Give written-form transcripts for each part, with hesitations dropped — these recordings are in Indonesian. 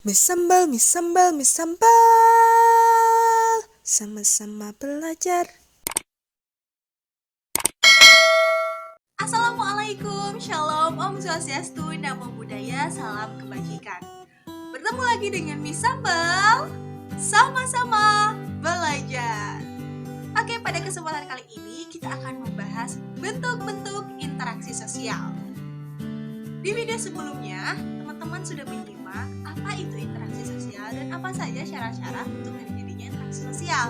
Mie sambal, mie sambal, mie sambal. Sama-sama belajar. Assalamualaikum, Shalom, Om Swastiastu, Namo Buddhaya, Salam Kebajikan. Bertemu lagi dengan Mie Sambal, sama-sama belajar. Oke, pada kesempatan kali ini kita akan membahas bentuk-bentuk interaksi sosial. Di video sebelumnya, teman-teman sudah menyimak apa itu interaksi sosial dan apa saja syarat-syarat untuk terjadinya interaksi sosial.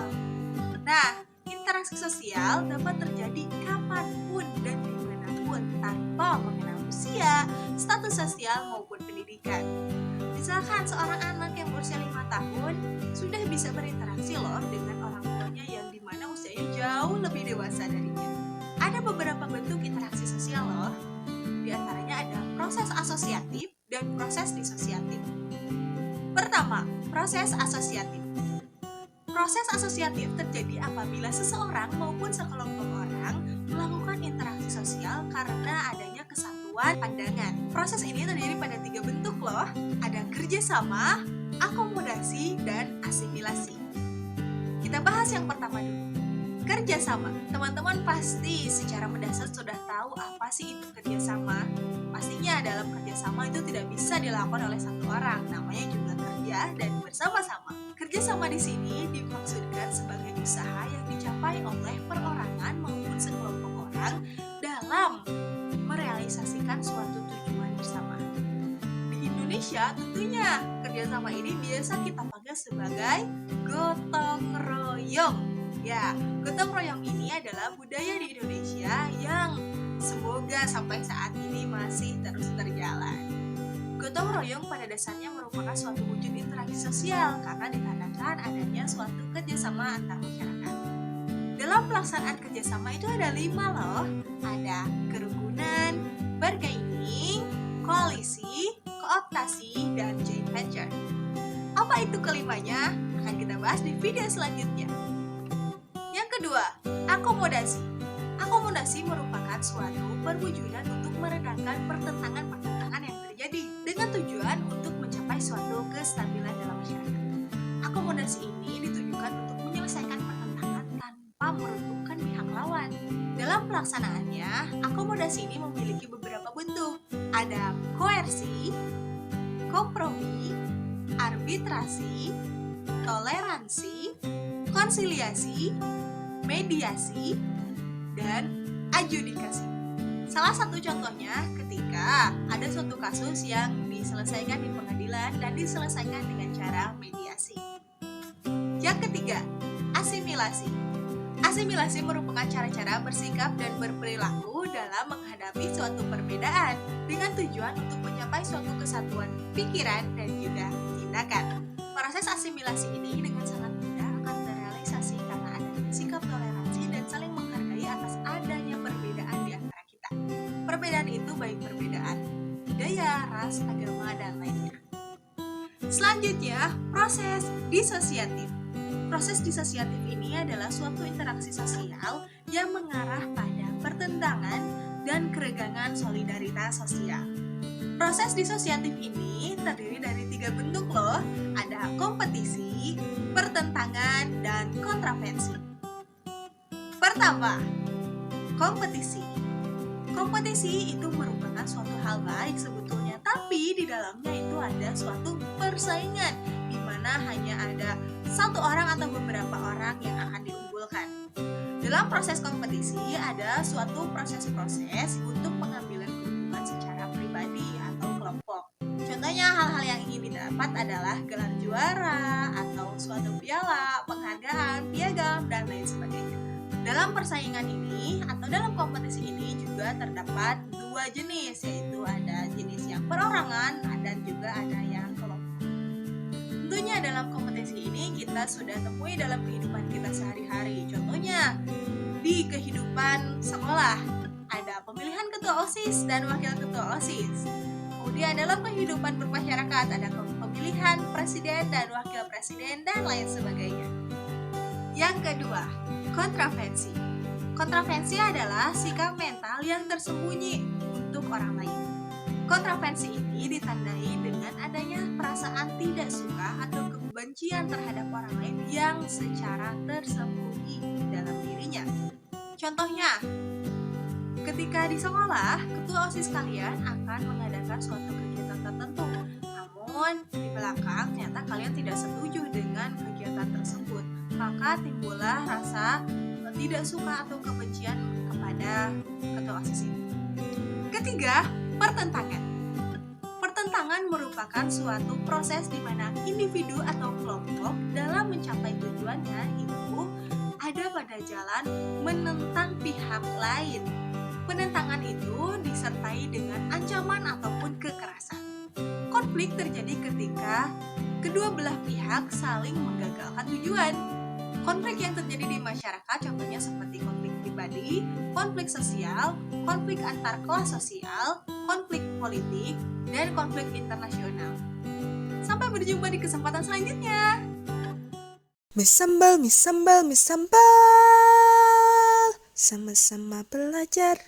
Nah, interaksi sosial dapat terjadi kapanpun dan dimanapun tanpa mengenal usia, status sosial maupun pendidikan. Misalkan seorang anak yang berusia 5 tahun sudah bisa berinteraksi loh dengan orang tuanya yang dimana usianya jauh lebih dewasa darinya. Ada beberapa bentuk interaksi sosial loh. Di antaranya ada proses asosiatif dan proses disosiatif. Pertama, proses asosiatif. Proses asosiatif terjadi apabila seseorang maupun sekelompok orang melakukan interaksi sosial karena adanya kesatuan pandangan. Proses ini terjadi pada 3 bentuk loh. Ada kerjasama, akomodasi, dan asimilasi. Kita bahas yang pertama dulu. Kerjasama. Teman-teman pasti secara mendasar sudah tahu apa sih itu kerjasama. Pastinya dalam kerjasama itu tidak bisa dilakukan oleh satu orang, namanya juga kerja dan bersama-sama. Kerjasama di sini dimaksudkan sebagai usaha yang dicapai oleh perorangan maupun sekelompok orang dalam merealisasikan suatu tujuan bersama. Di Indonesia tentunya kerjasama ini biasa kita panggil sebagai gotong royong. Ya, gotong royong ini adalah budaya di Indonesia yang semoga sampai saat ini masih terus berjalan. Gotong royong pada dasarnya merupakan suatu wujud interaksi sosial karena ditandai adanya suatu kerjasama antar masyarakat. Dalam pelaksanaan kerjasama itu ada 5 loh. Ada kerukunan, bargaining, koalisi, kooptasi, dan joint venture. Apa itu kelimanya? Akan kita bahas di video selanjutnya. Yang kedua, akomodasi. Akomodasi merupakan suatu perwujudan untuk meredakan pertentangan-pertentangan yang terjadi dengan tujuan untuk mencapai suatu kestabilan dalam masyarakat. Akomodasi ini ditujukan untuk menyelesaikan pertentangan tanpa meruntuhkan pihak lawan. Dalam pelaksanaannya, akomodasi ini memiliki beberapa bentuk. Ada koersi, kompromi, arbitrasi, toleransi, konsiliasi, mediasi, dan adjudikasi. Salah satu contohnya ketika ada suatu kasus yang diselesaikan di pengadilan dan diselesaikan dengan cara mediasi. Yang ketiga, asimilasi. Asimilasi merupakan cara-cara bersikap dan berperilaku dalam menghadapi suatu perbedaan dengan tujuan untuk mencapai suatu kesatuan pikiran dan juga tindakan. Proses asimilasi ini dengan sangat mudah akan terrealisasi karena adanya sikap toleransi dan saling menghargai atas adanya perbedaan di antara kita. Perbedaan itu baik perbedaan budaya, ras, agama, dan lainnya. Selanjutnya, proses disosiatif. Proses disosiatif ini adalah suatu interaksi sosial yang mengarah pada pertentangan dan keregangan solidaritas sosial. Proses disosiatif ini terdiri dari 3 bentuk loh. Ada kompetisi, pertentangan, dan kontravensi. Pertama, kompetisi. Kompetisi itu merupakan suatu hal baik sebetulnya, tapi di dalamnya itu ada suatu persaingan di mana hanya ada satu orang atau beberapa orang yang akan diunggulkan. Dalam proses kompetisi ada suatu proses-proses untuk pengambilan keuntungan secara pribadi atau kelompok. Contohnya hal-hal yang ingin didapat adalah gelar juara atau suatu piala, penghargaan, piagam, dan lain sebagainya. Dalam persaingan ini atau dalam kompetisi ini juga terdapat 2 jenis, yaitu ada jenis yang perorangan dan juga ada yang kelompok. Tentunya dalam kompetisi ini kita sudah temui dalam kehidupan kita sehari-hari. Contohnya di kehidupan sekolah ada pemilihan ketua OSIS dan wakil ketua OSIS. Kemudian dalam kehidupan bermasyarakat ada pemilihan presiden dan wakil presiden dan lain sebagainya. Yang kedua, kontravensi. Kontravensi adalah sikap mental yang tersembunyi untuk orang lain. Kontravensi ini ditandai dengan adanya perasaan tidak yang secara tersembunyi dalam dirinya. Contohnya, ketika di sekolah, ketua OSIS kalian akan mengadakan suatu kegiatan tertentu. Namun, di belakang ternyata kalian tidak setuju dengan kegiatan tersebut. Maka timbullah rasa tidak suka atau kebencian kepada ketua OSIS ini. Ketiga, pertentangan. Pertentangan merupakan suatu proses di mana individu atau kelompok dalam mencapai tujuannya itu ada pada jalan menentang pihak lain. Penentangan itu disertai dengan ancaman ataupun kekerasan. Konflik terjadi ketika kedua belah pihak saling menggagalkan tujuan. Konflik yang terjadi di masyarakat contohnya seperti konflik pribadi, konflik sosial, konflik antar kelas sosial, konflik politik, dan konflik internasional. Sampai berjumpa di kesempatan selanjutnya. Mie sambal, mie sambal, mie sambal. Sama-sama belajar.